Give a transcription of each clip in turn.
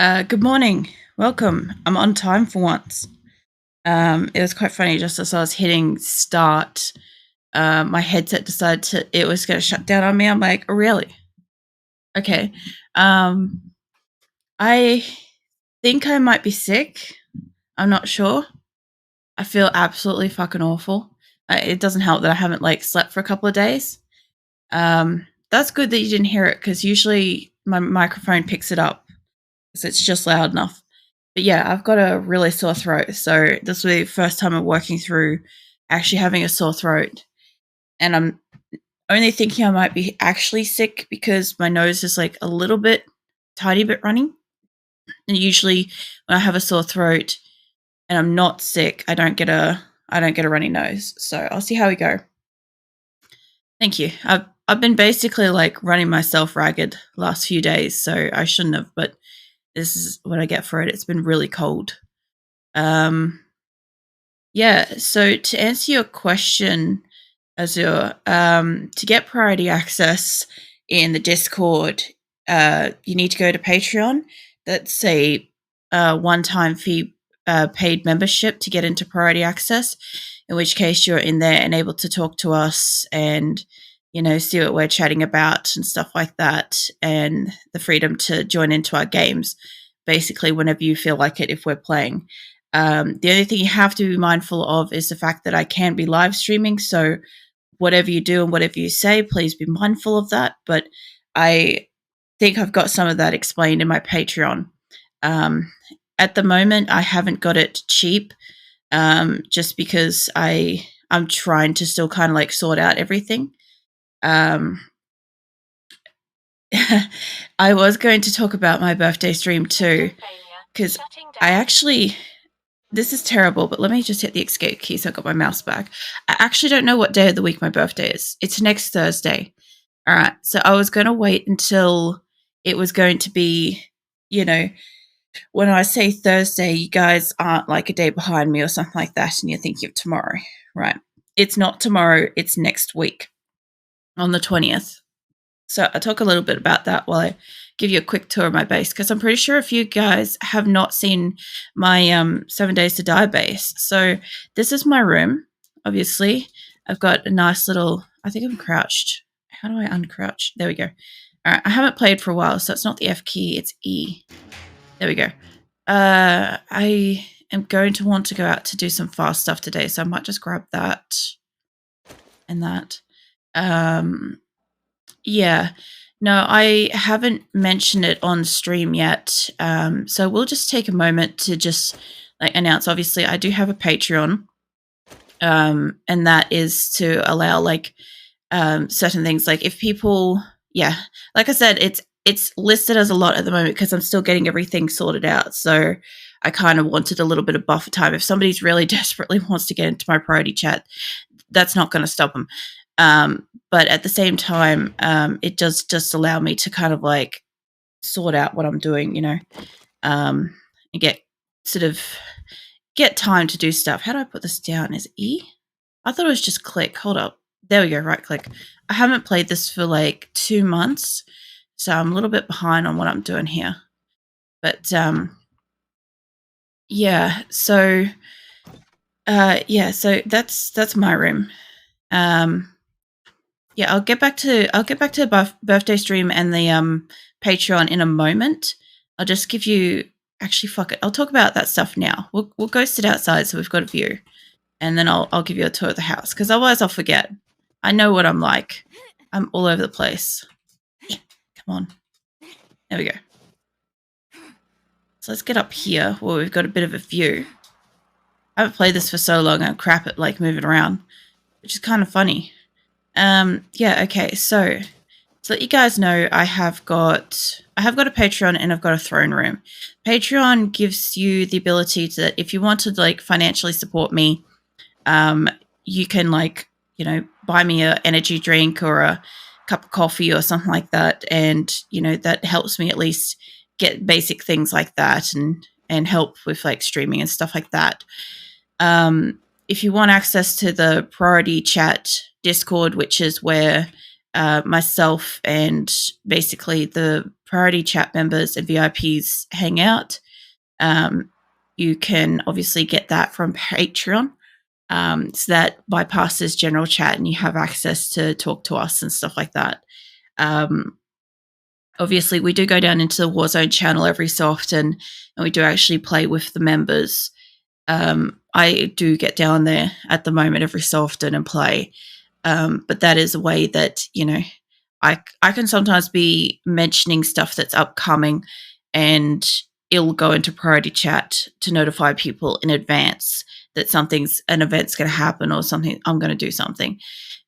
Good morning. Welcome. I'm on time for once. It was quite funny. Just as I was hitting start, my headset decided it was going to shut down on me. I'm like, really? Okay. Um, I think I might be sick. I'm not sure. I feel absolutely fucking awful. It doesn't help that I haven't slept for a couple of days. That's good that you didn't hear it because usually my microphone picks it up because it's just loud enough. But yeah, I've got a really sore throat. So this will be the first time I'm working through actually having a sore throat. And I'm only thinking I might be actually sick because my nose is like a little bit, tiny bit running. And usually when I have a sore throat and I'm not sick, I don't get a runny nose. So I'll see how we go. Thank you. I've been basically like running myself ragged last few days, so I shouldn't have, but this is what I get for it. It's been really cold. Um Yeah, so to answer your question, Azure, to get priority access in the Discord, you need to go to Patreon. That's a one-time fee paid membership to get into priority access, in which case you're in there and able to talk to us and, see what we're chatting about and stuff like that, and the freedom to join into our games basically whenever you feel like it if we're playing. The only thing you have to be mindful of is the fact that I can be live streaming. So whatever you do and whatever you say, please be mindful of that. But I think I've got some of that explained in my Patreon. Um, at the moment, I haven't got it cheap, just because I'm trying to still kind of like sort out everything. Um, I was going to talk about my birthday stream too, because I actually this is terrible, but let me just hit the escape key so I got my mouse back. I actually don't know what day of the week my birthday is. It's next Thursday. All right. So I was going to wait until it was going to be, you know, when I say Thursday, you guys aren't like a day behind me or something like that, and you're thinking of tomorrow, right? It's not tomorrow, it's next week on the 20th. So I'll talk a little bit about that while I give you a quick tour of my base, because I'm pretty sure if you guys have not seen my 7 Days to Die base. So this is my room, obviously. I've got a nice little, I think I'm crouched. How do I uncrouch? There we go. All right, I haven't played for a while, so it's not the F key, it's E. There we go. I am going to want to go out to do some fast stuff today, so I might just grab that and that. Yeah. No, I haven't mentioned it on stream yet. So we'll just take a moment to just announce. Obviously, I do have a Patreon, and that is to allow certain things. Like if people, yeah, like I said, it's listed as a lot at the moment because I'm still getting everything sorted out. So I kind of wanted a little bit of buffer time. If somebody's really desperately wants to get into my priority chat, that's not going to stop them. But at the same time, it does just allow me to kind of like sort out what I'm doing, and sort of get time to do stuff. How do I put this down? Is E? I thought it was just click. Hold up. There we go. Right click. I haven't played this for like 2 months, so I'm a little bit behind on what I'm doing here. But yeah. So So that's my room. Yeah, I'll get back to the birthday stream and the Patreon in a moment. I'll just give you actually fuck it. I'll talk about that stuff now. We'll go sit outside so we've got a view, and then I'll give you a tour of the house because otherwise I'll forget. I know what I'm like. I'm all over the place. Come on, there we go. So let's get up here where we've got a bit of a view. I haven't played this for so long. I'm crap at like moving around, which is kind of funny. Yeah, okay, so to let you guys know, I have got a Patreon and I've got a throne room. Patreon gives you the ability to, if you want to like financially support me, you can buy me a energy drink or a cup of coffee or something like that, and that helps me at least get basic things like that and help with like streaming and stuff like that. If you want access to the priority chat Discord, which is where myself and basically the priority chat members and VIPs hang out. You can obviously get that from Patreon. So that bypasses general chat and you have access to talk to us and stuff like that. Obviously, we do go down into the Warzone channel every so often, and we do actually play with the members. I do get down there at the moment every so often and play. But that is a way that, I can sometimes be mentioning stuff that's upcoming and it'll go into priority chat to notify people in advance that an event's going to happen or something, I'm going to do something.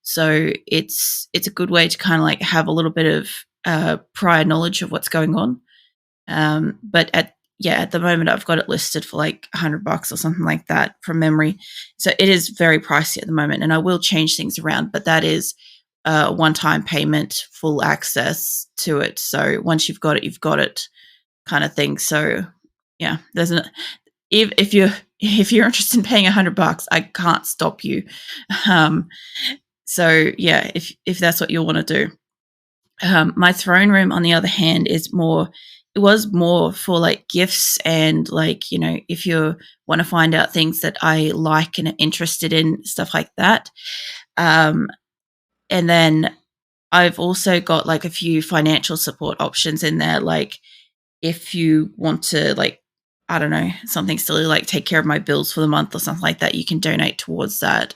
So it's a good way to kind of like have a little bit of prior knowledge of what's going on. But at the moment I've got it listed for like $100 or something like that from memory. So it is very pricey at the moment, and I will change things around. But that is a one-time payment, full access to it. So once you've got it, kind of thing. So yeah, if you're interested in paying $100, I can't stop you. So yeah, if that's what you want to do. My throne room, on the other hand, it was more for like gifts and like, if you want to find out things that I like and are interested in, stuff like that. And then I've also got like a few financial support options in there. Like if you want to, like, I don't know, something silly like take care of my bills for the month or something like that, you can donate towards that.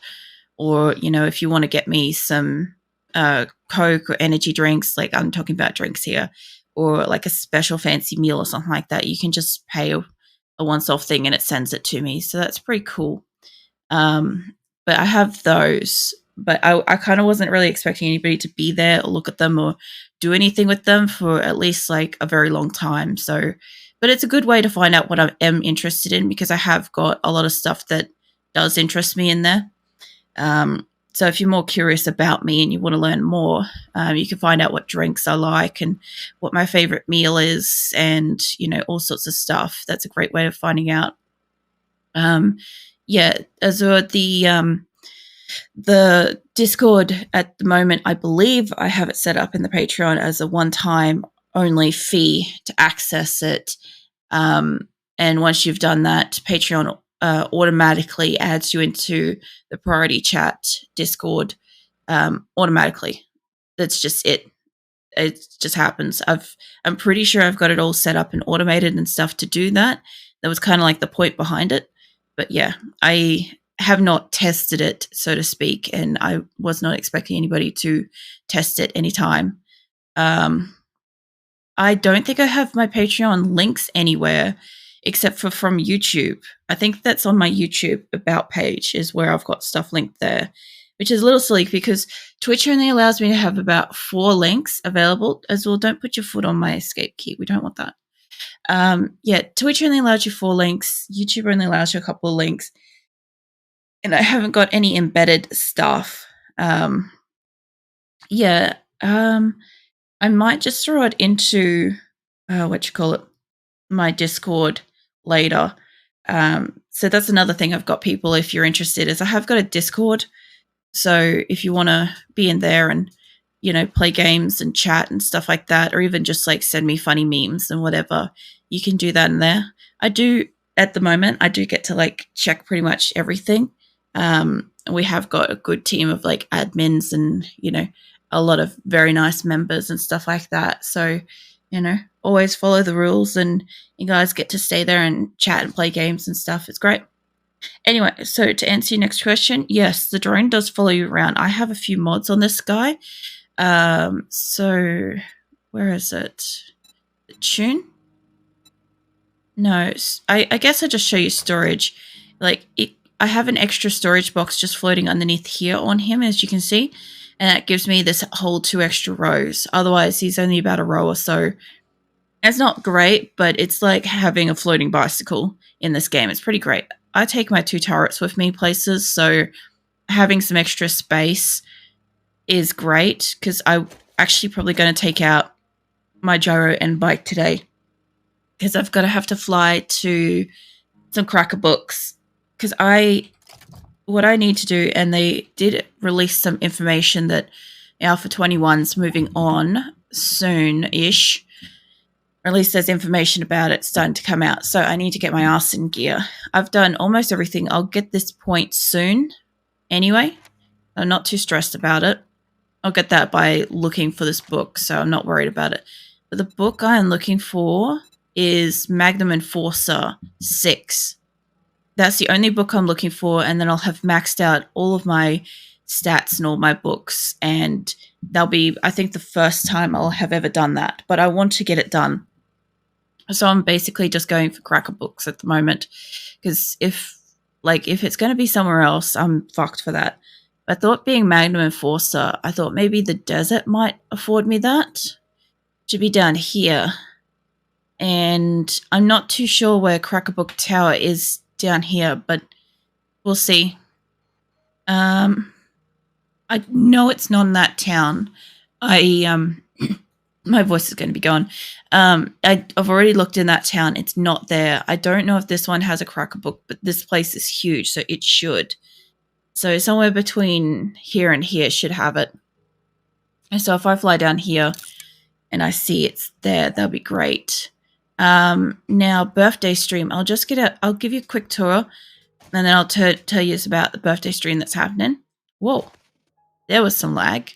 Or, if you want to get me some Coke or energy drinks, like I'm talking about drinks here, or like a special fancy meal or something like that, you can just pay a once-off thing and it sends it to me. So that's pretty cool. But I have those, but I kind of wasn't really expecting anybody to be there or look at them or do anything with them for at least like a very long time. So, but it's a good way to find out what I am interested in, because I have got a lot of stuff that does interest me in there. So if you're more curious about me and you want to learn more, you can find out what drinks I like and what my favorite meal is, and all sorts of stuff. That's a great way of finding out. As the Discord at the moment, I believe I have it set up in the Patreon as a one-time only fee to access it. And once you've done that, Patreon automatically adds you into the priority chat Discord automatically. That's just it. It just happens. I'm pretty sure I've got it all set up and automated and stuff to do that. That was kind of like the point behind it. But yeah, I have not tested it, so to speak, and I was not expecting anybody to test it anytime. I don't think I have my Patreon links anywhere except for from YouTube. I think that's on my YouTube about page is where I've got stuff linked there, which is a little silly because Twitch only allows me to have about 4 links available as well. Don't put your foot on my escape key. We don't want that. Twitch only allows you 4 links. YouTube only allows you a couple of links. And I haven't got any embedded stuff. I might just throw it into, my Discord later. So that's another thing I've got, people, if you're interested, is I have got a Discord. So if you want to be in there and, play games and chat and stuff like that, or even just like send me funny memes and whatever, you can do that in there. At the moment, I do get to like check pretty much everything. We have got a good team of like admins and, a lot of very nice members and stuff like that. So, always follow the rules and you guys get to stay there and chat and play games and stuff. It's great. Anyway, so to answer your next question, yes, the drone does follow you around. I have a few mods on this guy. So where is it? The tune? No, I guess I just show you storage. I have an extra storage box just floating underneath here on him, as you can see. And that gives me this whole 2 extra rows. Otherwise, he's only about a row or so. It's not great, but it's like having a floating bicycle in this game. It's pretty great. I take my 2 turrets with me places, so having some extra space is great, because I'm actually probably going to take out my gyro and bike today, because I've got to have to fly to some cracker books, because what I need to do, and they did release some information that Alpha 21's moving on soon-ish. Or at least there's information about it starting to come out. So I need to get my ass in gear. I've done almost everything. I'll get this point soon anyway. I'm not too stressed about it. I'll get that by looking for this book, so I'm not worried about it. But the book I am looking for is Magnum Enforcer 6. That's the only book I'm looking for, and then I'll have maxed out all of my stats and all my books, and that'll be, I think, the first time I'll have ever done that. But I want to get it done. So I'm basically just going for cracker books at the moment, because if it's going to be somewhere else, I'm fucked for that. I thought being Magnum Enforcer, I thought maybe the desert might afford me that. To be down here. And I'm not too sure where Crackerbook Tower is down here, but we'll see. I know it's not in that town. My voice is going to be gone. I've already looked in that town. It's not there. I don't know if this one has a Crackerbook, but this place is huge, so it should. So somewhere between here and here should have it. And so if I fly down here and I see it's there, that'll be great. Now, birthday stream. I'll give you a quick tour, and then I'll tell you about the birthday stream that's happening. Whoa, there was some lag.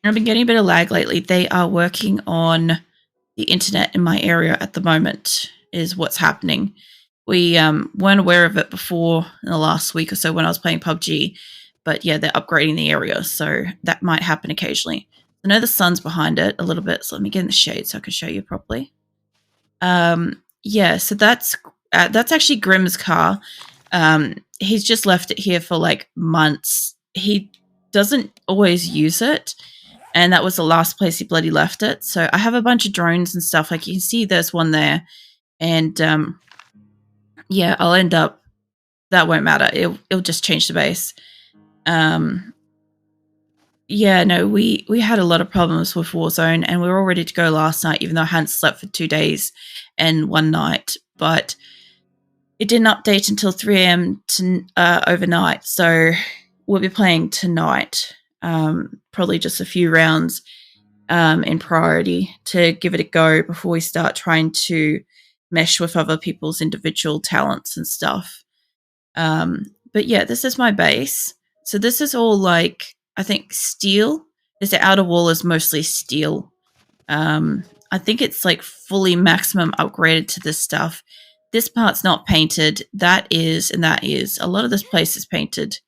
I've been getting a bit of lag lately. They are working on the internet in my area at the moment, is what's happening. We weren't aware of it before in the last week or so when I was playing PUBG, but yeah, they're upgrading the area, so that might happen occasionally. I know the sun's behind it a little bit, so let me get in the shade so I can show you properly. Yeah, so that's actually Grimm's car. He's just left it here for like months. He doesn't always use it, and that was the last place he bloody left it. So I have a bunch of drones and stuff. Like you can see, there's one there, and yeah, I'll end up. That won't matter. It'll just change the base. Yeah, no, we had a lot of problems with Warzone, and we were all ready to go last night, even though I hadn't slept for 2 days and one night. But it didn't update until 3 a.m. Overnight, so we'll be playing tonight. Probably just a few rounds in priority to give it a go before we start trying to mesh with other people's individual talents and stuff. But yeah, this is my base. So this is all like, I think, steel. The outer wall is mostly steel. I think it's like fully maximum upgraded to this stuff. This part's not painted. That is, and that is. A lot of this place is painted.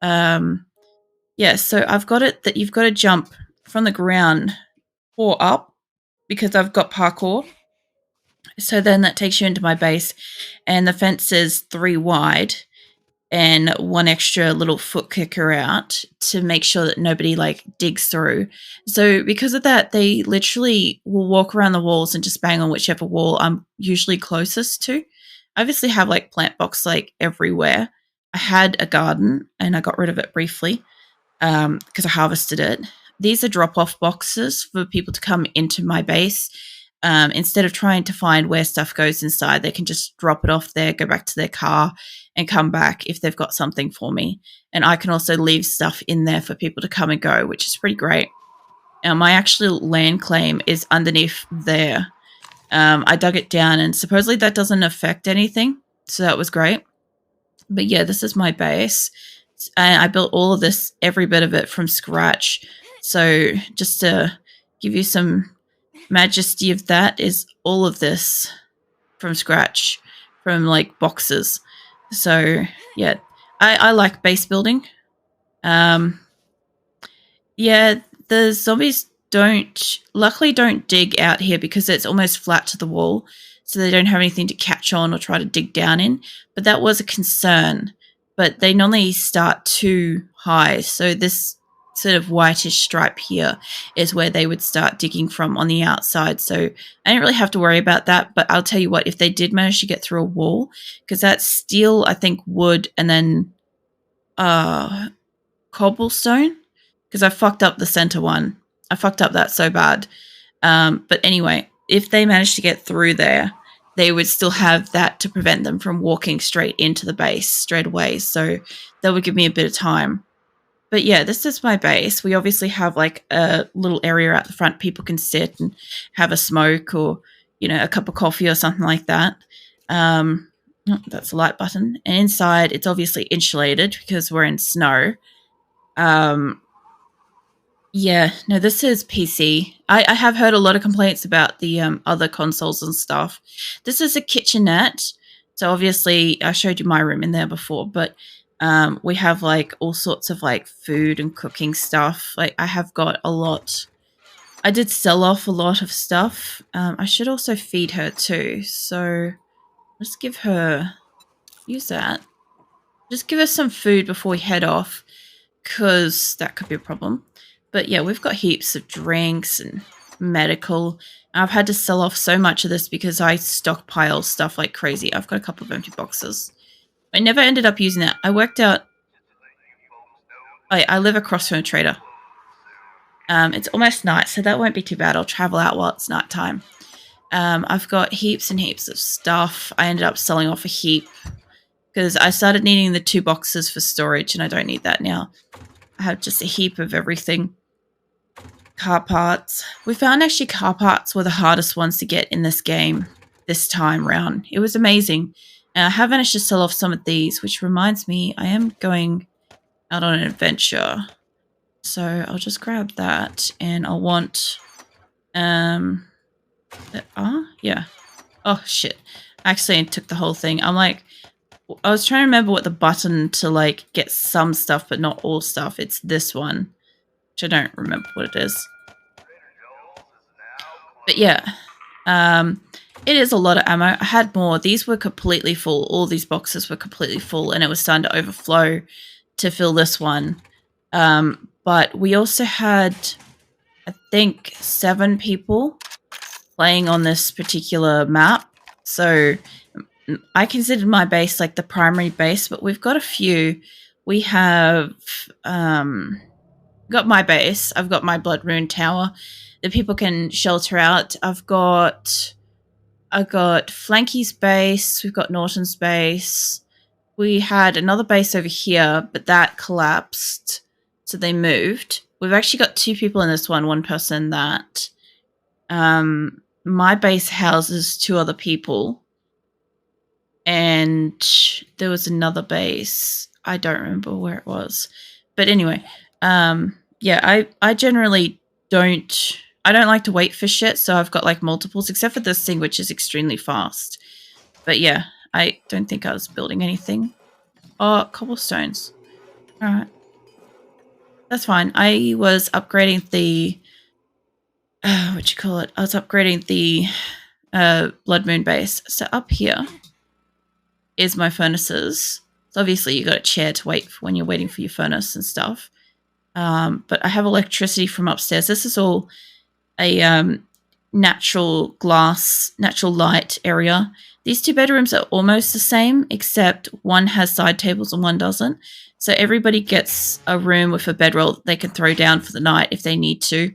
Yeah, so I've got it that you've got to jump from the ground or up because I've got parkour. So then that takes you into my base, and the fence is 3 wide and 1 extra little foot kicker out to make sure that nobody like digs through. So because of that, they literally will walk around the walls and just bang on whichever wall I'm usually closest to. I obviously have like plant box like everywhere. I had a garden and I got rid of it briefly because I harvested it. These are drop-off boxes for people to come into my base. Instead of trying to find where stuff goes inside, they can just drop it off there, go back to their car, and come back if they've got something for me. And I can also leave stuff in there for people to come and go, which is pretty great. My actual land claim is underneath there. I dug it down, and supposedly that doesn't affect anything, so that was great. But yeah, this is my base. And I built all of this, every bit of it, from scratch. So just to give you some majesty of that, is all of this from scratch, from like boxes. So yeah, I like base building. Yeah, the zombies luckily don't dig out here because it's almost flat to the wall, so they don't have anything to catch on or try to dig down in. But that was a concern. But they normally start too high, so this sort of whitish stripe here is where they would start digging from on the outside. So I didn't really have to worry about that. But I'll tell you what, if they did manage to get through a wall, because that's steel, I think wood, and then cobblestone, because I fucked up the center one. I fucked up that so bad. But anyway, if they managed to get through there, they would still have that to prevent them from walking straight into the base straight away. So that would give me a bit of time. but yeah, this is my base. We obviously have like a little area at the front people can sit and have a smoke or, you know, a cup of coffee or something like that. Oh, that's a light button. And inside, it's obviously insulated because we're in snow. Um, yeah, no, this is PC. I have heard a lot of complaints about the other consoles and stuff. This is a kitchenette. So obviously, I showed you my room in there before, but we have like all sorts of like food and cooking stuff. Like I have got a lot. I did sell off a lot of stuff. I should also feed her too. So let's give her, use that. Just give her some food before we head off because that could be a problem. But yeah, we've got heaps of drinks and medical. I've had to sell off so much of this because I stockpile stuff like crazy. I've got a couple of empty boxes. I never ended up using that. I worked out. I live across from a trader. It's almost night, so that won't be too bad. I'll travel out while it's nighttime. I've got heaps and heaps of stuff. I ended up selling off a heap because I started needing the 2 boxes for storage, and I don't need that now. I have just a heap of everything. Car parts. We found actually car parts were the hardest ones to get in this game this time round. It was amazing. And I have managed to sell off some of these, which reminds me I am going out on an adventure. So I'll just grab that and I'll want yeah. Oh shit. Actually, I took the whole thing. I'm like, I was trying to remember what the button to like get some stuff but not all stuff. It's this one, which I don't remember what it is. But yeah, it is a lot of ammo. I had more. These were completely full. All these boxes were completely full, and it was starting to overflow to fill this one. But we also had, I think, 7 people playing on this particular map. So I considered my base like the primary base, but we've got a few. We have got my base. I've got my Blood Rune Tower that people can shelter out. I've got Flanky's base. We've got Norton's base. We had another base over here, but that collapsed, so they moved. We've actually got 2 people in this one person in that. My base houses 2 other people. And there was another base. I don't remember where it was. But anyway, yeah, I generally don't like to wait for shit, so I've got like multiples, except for this thing, which is extremely fast. But yeah, I don't think I was building anything. Oh, cobblestones. Alright. That's fine. I was upgrading the I was upgrading the Blood Moon base. So up here is my furnaces. So obviously you got a chair to wait for when you're waiting for your furnace and stuff. But I have electricity from upstairs. This is all a natural light area. These 2 bedrooms are almost the same, except one has side tables and one doesn't. So everybody gets a room with a bedroll that they can throw down for the night if they need to.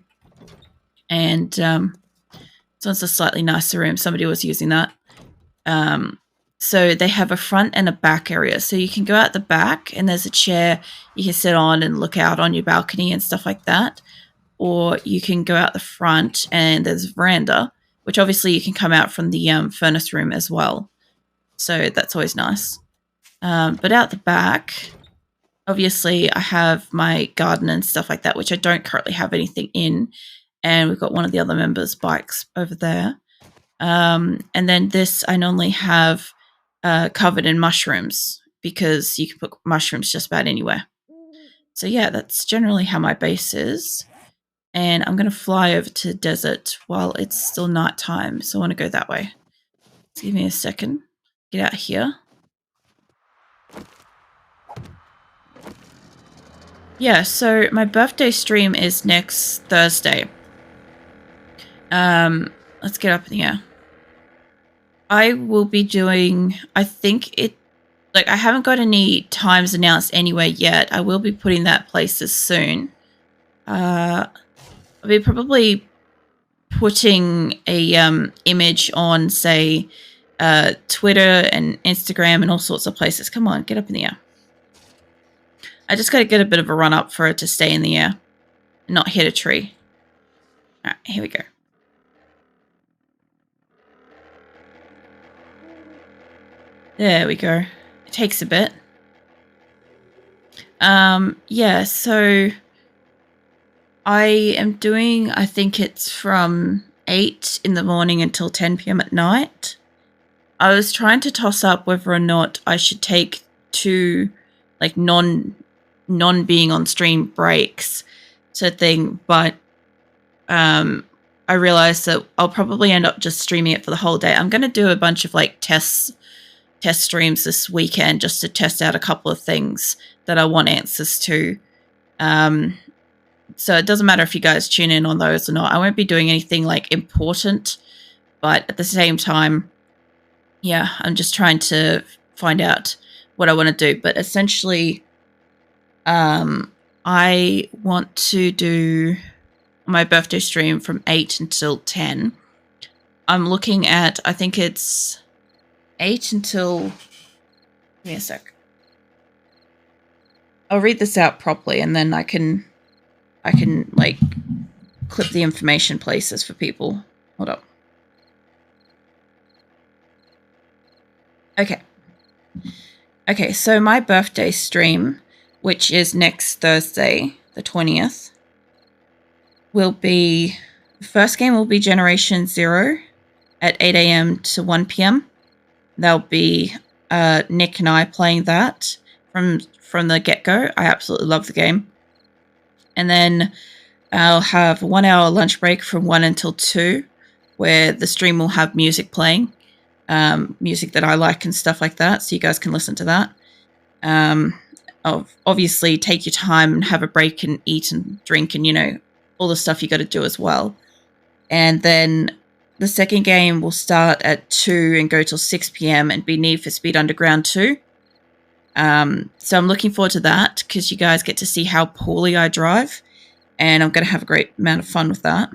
And so it's a slightly nicer room. Somebody was using that. So they have a front and a back area. So you can go out the back and there's a chair you can sit on and look out on your balcony and stuff like that. Or you can go out the front and there's a veranda, which obviously you can come out from the furnace room as well. So that's always nice. But out the back, obviously I have my garden and stuff like that, which I don't currently have anything in. And we've got one of the other members' bikes over there. And then this I normally have covered in mushrooms because you can put mushrooms just about anywhere. So yeah, that's generally how my base is. And I'm going to fly over to the desert while it's still nighttime. So I want to go that way. Just give me a second. Get out here. Yeah, so my birthday stream is next Thursday. Let's get up in here. I will be doing, I think it, like I haven't got any times announced anywhere yet. I will be putting that places soon. I'll be probably putting a image on, say, Twitter and Instagram and all sorts of places. Come on, get up in the air. I just got to get a bit of a run up for it to stay in the air and not hit a tree. All right, here we go. There we go. It takes a bit. Yeah, so I am doing, I think it's from 8 in the morning until 10 p.m. at night. I was trying to toss up whether or not I should take 2 like non being on stream breaks sort of thing, but I realized that I'll probably end up just streaming it for the whole day. I'm going to do a bunch of like test streams this weekend just to test out a couple of things that I want answers to. So it doesn't matter if you guys tune in on those or not. I won't be doing anything like important, but at the same time, yeah, I'm just trying to find out what I want to do. But essentially, I want to do my birthday stream from 8 until 10. I'm looking at, I think it's 8 until, give me a sec. I'll read this out properly and then I can like clip the information places for people. Hold up. Okay, so my birthday stream, which is next Thursday, the 20th, will be, the first game will be Generation Zero at 8 a.m. to 1 p.m. There'll be Nick and I playing that from the get-go. I absolutely love the game. And then I'll have a 1 hour lunch break from 1 until 2, where the stream will have music playing, music that I like and stuff like that, so you guys can listen to that. Obviously, take your time and have a break and eat and drink and, you know, all the stuff you got to do as well. And then the second game will start at 2 and go till 6 p.m. and be Need for Speed Underground 2. So I'm looking forward to that because you guys get to see how poorly I drive, and I'm going to have a great amount of fun with that.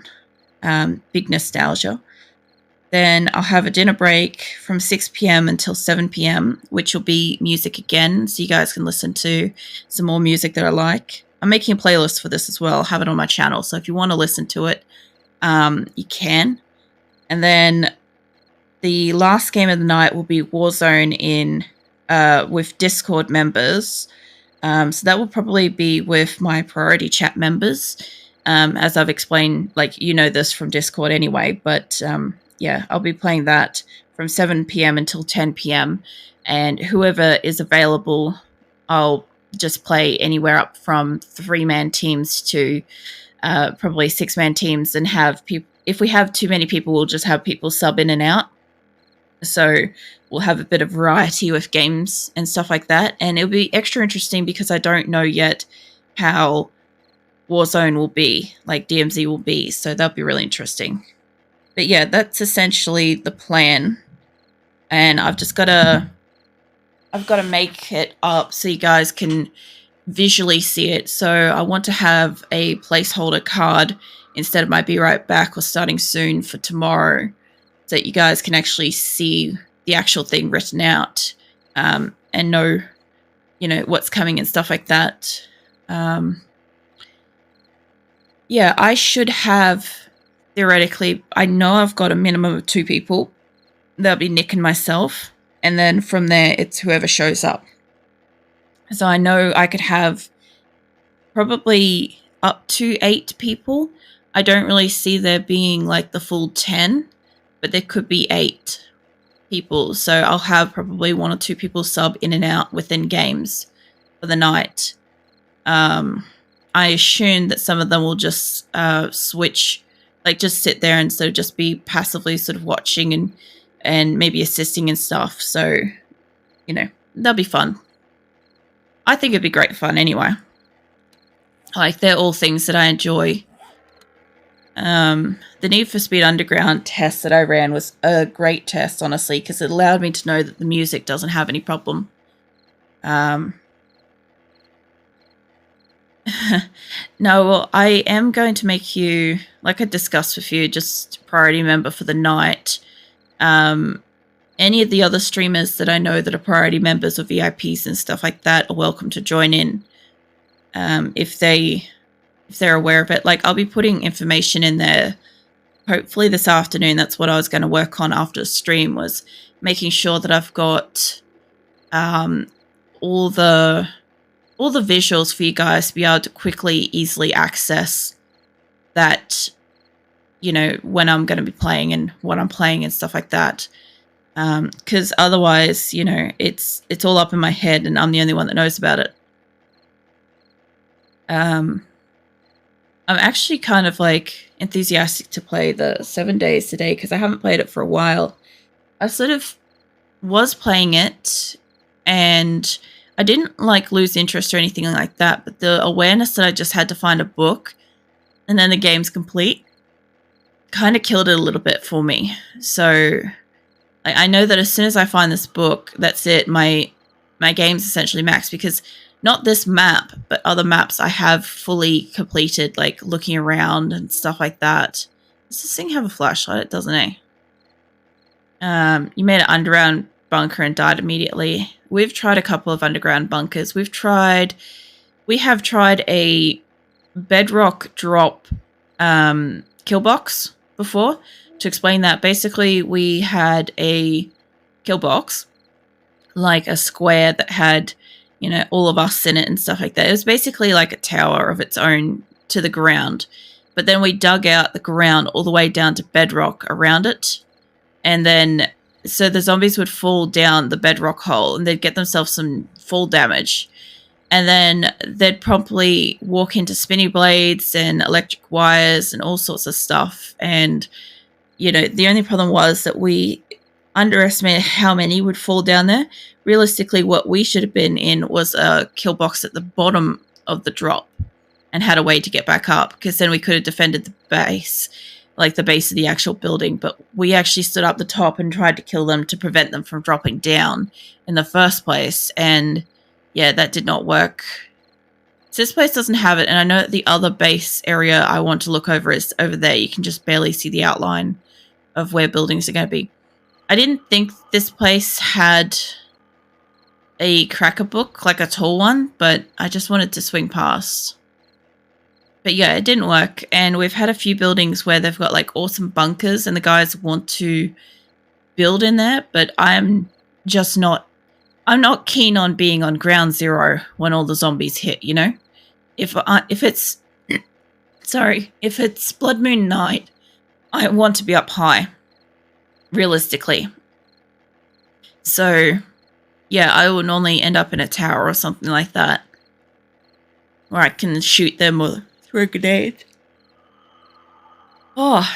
Big nostalgia. Then I'll have a dinner break from 6 p.m. until 7 p.m., which will be music again, so you guys can listen to some more music that I like. I'm making a playlist for this as well. I'll have it on my channel, so if you want to listen to it, you can. And then the last game of the night will be Warzone with Discord members. So that will probably be with my priority chat members. As I've explained, like, you know this from Discord anyway, but yeah, I'll be playing that from 7 p.m. until 10 p.m. And whoever is available, I'll just play anywhere up from 3-man teams to probably 6-man teams, and have people. If we have too many people, we'll just have people sub in and out. So we'll have a bit of variety with games and stuff like that. And it'll be extra interesting because I don't know yet how Warzone will be, like DMZ will be. So that'll be really interesting. But yeah, that's essentially the plan. And I've got to make it up so you guys can visually see it. So I want to have a placeholder card instead of my Be Right Back or Starting Soon for tomorrow, so that you guys can actually see the actual thing written out, and know, you know, what's coming and stuff like that. Yeah, I should have, theoretically, I know I've got a minimum of 2 people. That'll be Nick and myself. And then from there, it's whoever shows up. So I know I could have probably up to 8 people. I don't really see there being like the full 10, but there could be 8 people. So I'll have probably 1 or 2 people sub in and out within games for the night. I assume that some of them will just switch, like just sit there and sort of just be passively sort of watching and maybe assisting and stuff. So, you know, that'll be fun. I think it'd be great fun anyway. Like, they're all things that I enjoy. The Need for Speed Underground test that I ran was a great test, honestly, because it allowed me to know that the music doesn't have any problem. No, well, I am going to make you, like I discussed with you, just priority member for the night. Any of the other streamers that I know that are priority members or VIPs and stuff like that are welcome to join in. if they're aware of it. Like, I'll be putting information in there hopefully this afternoon. That's what I was going to work on after the stream, was making sure that I've got all the visuals for you guys to be able to quickly, easily access that, you know, when I'm going to be playing and what I'm playing and stuff like that. Because otherwise, you know, it's all up in my head and I'm the only one that knows about it. I'm actually kind of like enthusiastic to play the 7 days today because I haven't played it for a while. I sort of was playing it and I didn't like lose interest or anything like that, but the awareness that I just had to find a book and then the game's complete kind of killed it a little bit for me. So I know that as soon as I find this book, that's it. My game's essentially maxed, because not this map, but other maps I have fully completed, like looking around and stuff like that. Does this thing have a flashlight? It doesn't, eh? You made an underground bunker and died immediately. We've tried a couple of underground bunkers. We have tried a bedrock drop kill box before. To explain that, basically we had a kill box, like a square that had, you know, all of us in it and stuff like that. It was basically like a tower of its own to the ground, but then we dug out the ground all the way down to bedrock around it, and then so the zombies would fall down the bedrock hole and they'd get themselves some fall damage, and then they'd promptly walk into spinny blades and electric wires and all sorts of stuff. And you know, the only problem was that we underestimated how many would fall down there. Realistically, what we should have been in was a kill box at the bottom of the drop and had a way to get back up, because then we could have defended the base, like the base of the actual building. But we actually stood up the top and tried to kill them to prevent them from dropping down in the first place. And yeah, that did not work. So this place doesn't have it. And I know that the other base area I want to look over is over there. You can just barely see the outline of where buildings are going to be. I didn't think this place had a cracker book, like a tall one, but I just wanted to swing past. But yeah, it didn't work. And we've had a few buildings where they've got like awesome bunkers and the guys want to build in there, but I'm not keen on being on ground zero when all the zombies hit, you know? If it's if it's Blood Moon Night, I want to be up high, realistically. So, yeah, I will normally end up in a tower or something like that, where I can shoot them or throw a grenade. Oh,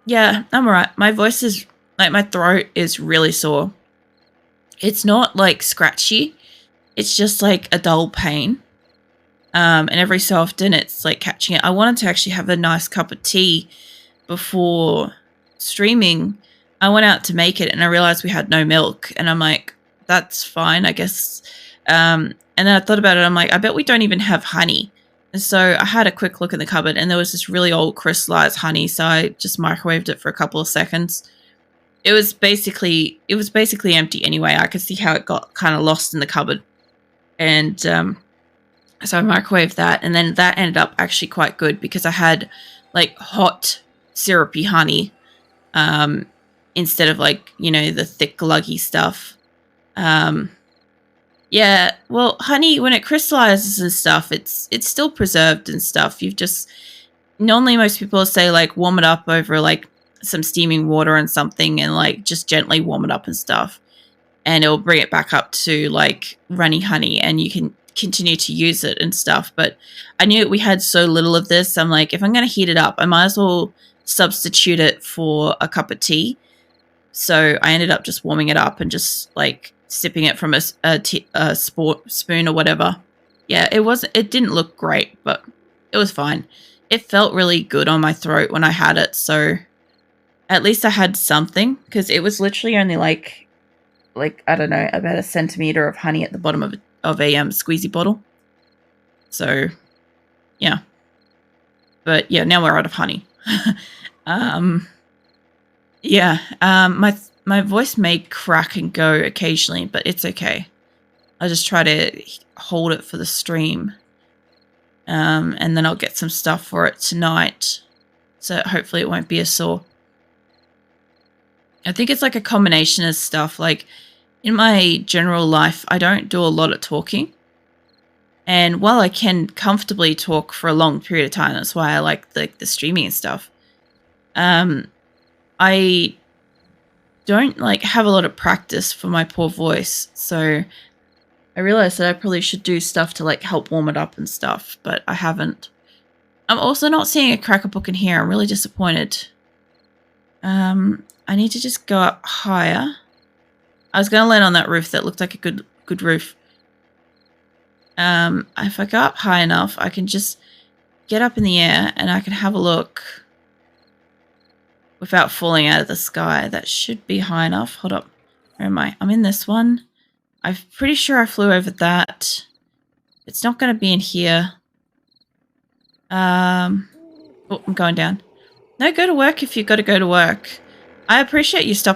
yeah, I'm alright. My voice is, like, my throat is really sore. It's not, like, scratchy. It's just, like, a dull pain. And every so often it's, like, catching it. I wanted to actually have a nice cup of tea before streaming. I went out to make it and I realized we had no milk, and I'm like, that's fine, I guess. And then I thought about it. I'm like, I bet we don't even have honey. And so I had a quick look in the cupboard and there was this really old crystallized honey. So I just microwaved it for a couple of seconds. It was basically empty anyway. I could see how it got kind of lost in the cupboard. And so I microwaved that, and then that ended up actually quite good because I had like hot syrupy honey instead of like, you know, the thick gluggy stuff. Yeah, well, honey, when it crystallizes and stuff, it's still preserved and stuff. You've just, normally most people say like warm it up over like some steaming water and something, and like just gently warm it up and stuff, and it'll bring it back up to like runny honey, and you can continue to use it and stuff. But I knew we had so little of this. I'm like, if I'm going to heat it up, I might as well substitute it for a cup of tea. So I ended up just warming it up and just like sipping it from a spoon or whatever. Yeah, it didn't look great, but it was fine. It felt really good on my throat when I had it. So at least I had something, because it was literally only like, I don't know, about a centimeter of honey at the bottom of a squeezy bottle. So yeah, but yeah, now we're out of honey. Yeah, my voice may crack and go occasionally, but it's okay. I just try to hold it for the stream. And then I'll get some stuff for it tonight. So hopefully it won't be a sore. I think it's like a combination of stuff. Like in my general life, I don't do a lot of talking. And while I can comfortably talk for a long period of time, that's why I like the streaming and stuff. I don't like have a lot of practice for my poor voice. So I realized that I probably should do stuff to like help warm it up and stuff, but I haven't. I'm also not seeing a cracker book in here. I'm really disappointed. I need to just go up higher. I was going to land on that roof. That looked like a good roof. If I go up high enough, I can just get up in the air and I can have a look without falling out of the sky. That should be high enough. Hold up. Where am I? I'm in this one. I'm pretty sure I flew over that. It's not going to be in here. Oh, I'm going down. No, go to work if you've got to go to work. I appreciate you stopping